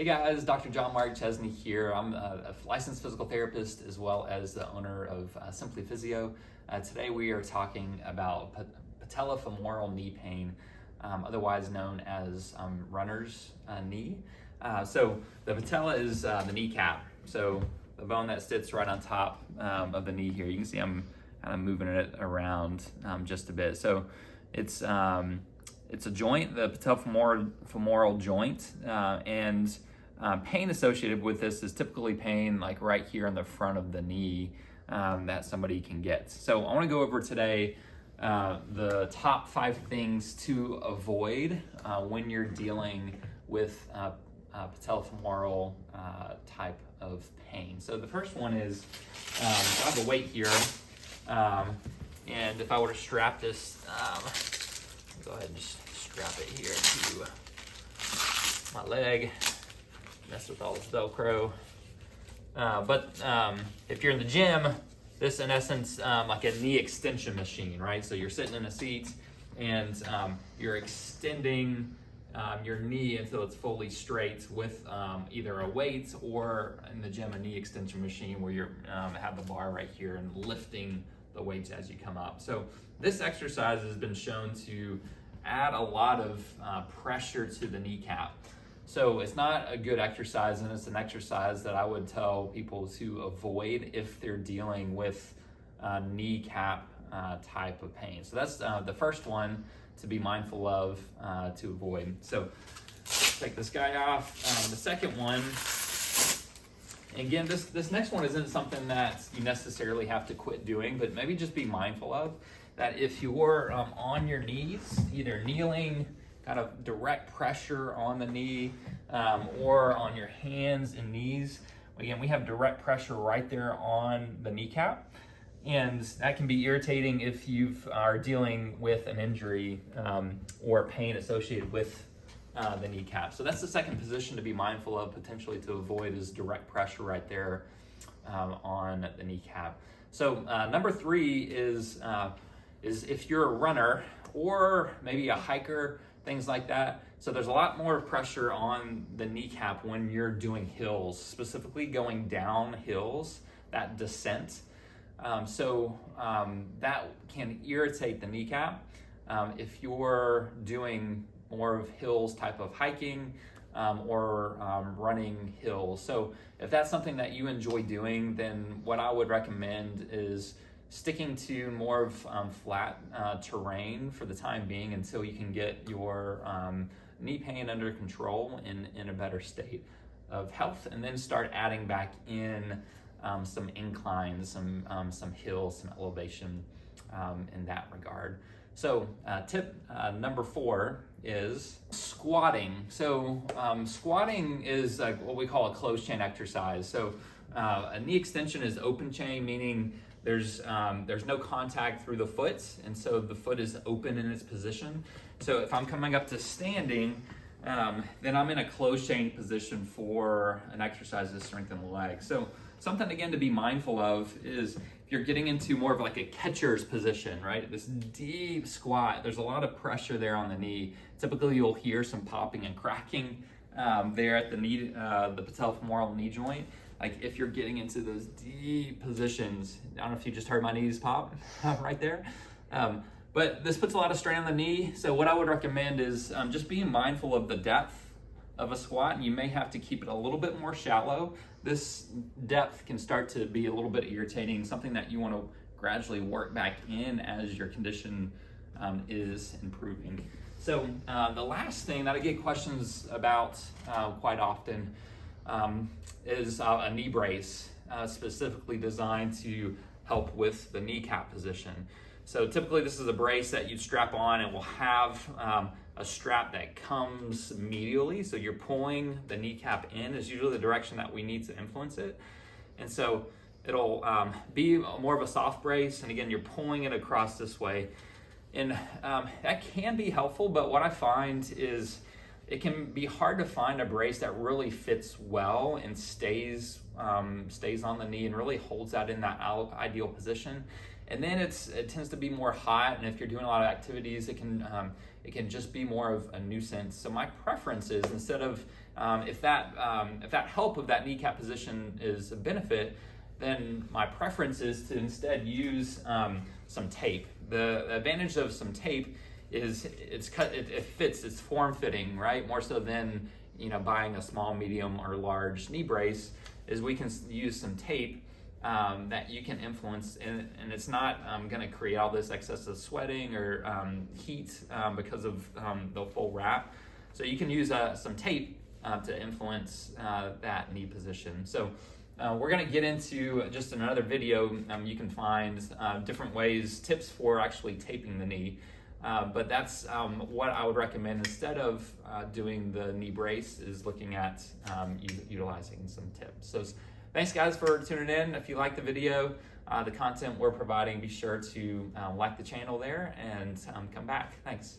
Hey guys, Dr. John Mark Chesney here. I'm a licensed physical therapist as well as the owner of Simply Physio. Today we are talking about patella-femoral knee pain, otherwise known as runner's knee. So the patella is the kneecap, so the bone that sits right on top of the knee here. You can see I'm kind of moving it around just a bit. So it's a joint, the patella-femoral joint, and pain associated with this is typically pain like right here in the front of the knee that somebody can get. So I want to go over today the top 5 things to avoid when you're dealing with patella-femoral type of pain. So the first one is, I have a weight here, and if I were to strap this, go ahead and just strap it here to my leg, mess with all this Velcro. But if you're in the gym, this in essence like a knee extension machine, right? So you're sitting in a seat and you're extending your knee until it's fully straight with either a weight or in the gym a knee extension machine where you have the bar right here and lifting the weights as you come up. So this exercise has been shown to add a lot of pressure to the kneecap. So it's not a good exercise, and it's an exercise that I would tell people to avoid if they're dealing with kneecap type of pain. So that's the first one to be mindful of to avoid. So take this guy off. The second one, again, this next one isn't something that you necessarily have to quit doing, but maybe just be mindful of that if you're on your knees, either kneeling, kind of direct pressure on the knee, or on your hands and knees. Again, we have direct pressure right there on the kneecap, and that can be irritating if you are dealing with an injury or pain associated with the kneecap. So that's the second position to be mindful of, potentially to avoid, is direct pressure right there on the kneecap. So number 3 is if you're a runner or maybe a hiker, things like that. So there's a lot more pressure on the kneecap when you're doing hills, specifically going down hills, that descent. That can irritate the kneecap. If you're doing more of hills type of hiking or running hills. So if that's something that you enjoy doing, then what I would recommend is sticking to more of flat terrain for the time being until you can get your knee pain under control in a better state of health, and then start adding back in some inclines, some hills, some elevation in that regard. So tip number 4 is squatting. So squatting is like what we call a closed chain exercise. So a knee extension is open chain, meaning there's no contact through the foot, and so the foot is open in its position. So if I'm coming up to standing, then I'm in a closed chain position for an exercise to strengthen the leg. So something again to be mindful of is if you're getting into more of like a catcher's position, right? This deep squat, there's a lot of pressure there on the knee. Typically you'll hear some popping and cracking there at the knee, the patella-femoral knee joint. Like if you're getting into those deep positions, I don't know if you just heard my knees pop right there, but this puts a lot of strain on the knee. So what I would recommend is just being mindful of the depth of a squat, and you may have to keep it a little bit more shallow. This depth can start to be a little bit irritating, something that you want to gradually work back in as your condition is improving. So the last thing that I get questions about quite often is a knee brace, specifically designed to help with the kneecap position. So typically this is a brace that you'd strap on, and will have a strap that comes medially. So you're pulling the kneecap in is usually the direction that we need to influence it. And so it'll be more of a soft brace. And again, you're pulling it across this way. And that can be helpful, but what I find is it can be hard to find a brace that really fits well and stays on the knee and really holds that in that ideal position. And then it tends to be more hot, and if you're doing a lot of activities, it can just be more of a nuisance. So my preference is, instead of If that help of that kneecap position is a benefit, then my preference is to instead use some tape. The advantage of some tape is it fits, it's form-fitting, right? More so than buying a small, medium, or large knee brace, is we can use some tape that you can influence, and it's not going to create all this excessive sweating or heat because of the full wrap. So you can use some tape to influence that knee position. So we're going to get into just another video. You can find different ways, tips for actually taping the knee. But that's what I would recommend instead of doing the knee brace, is looking at utilizing some tips. So thanks guys for tuning in. If you like the video, the content we're providing, be sure to like the channel there and come back. Thanks.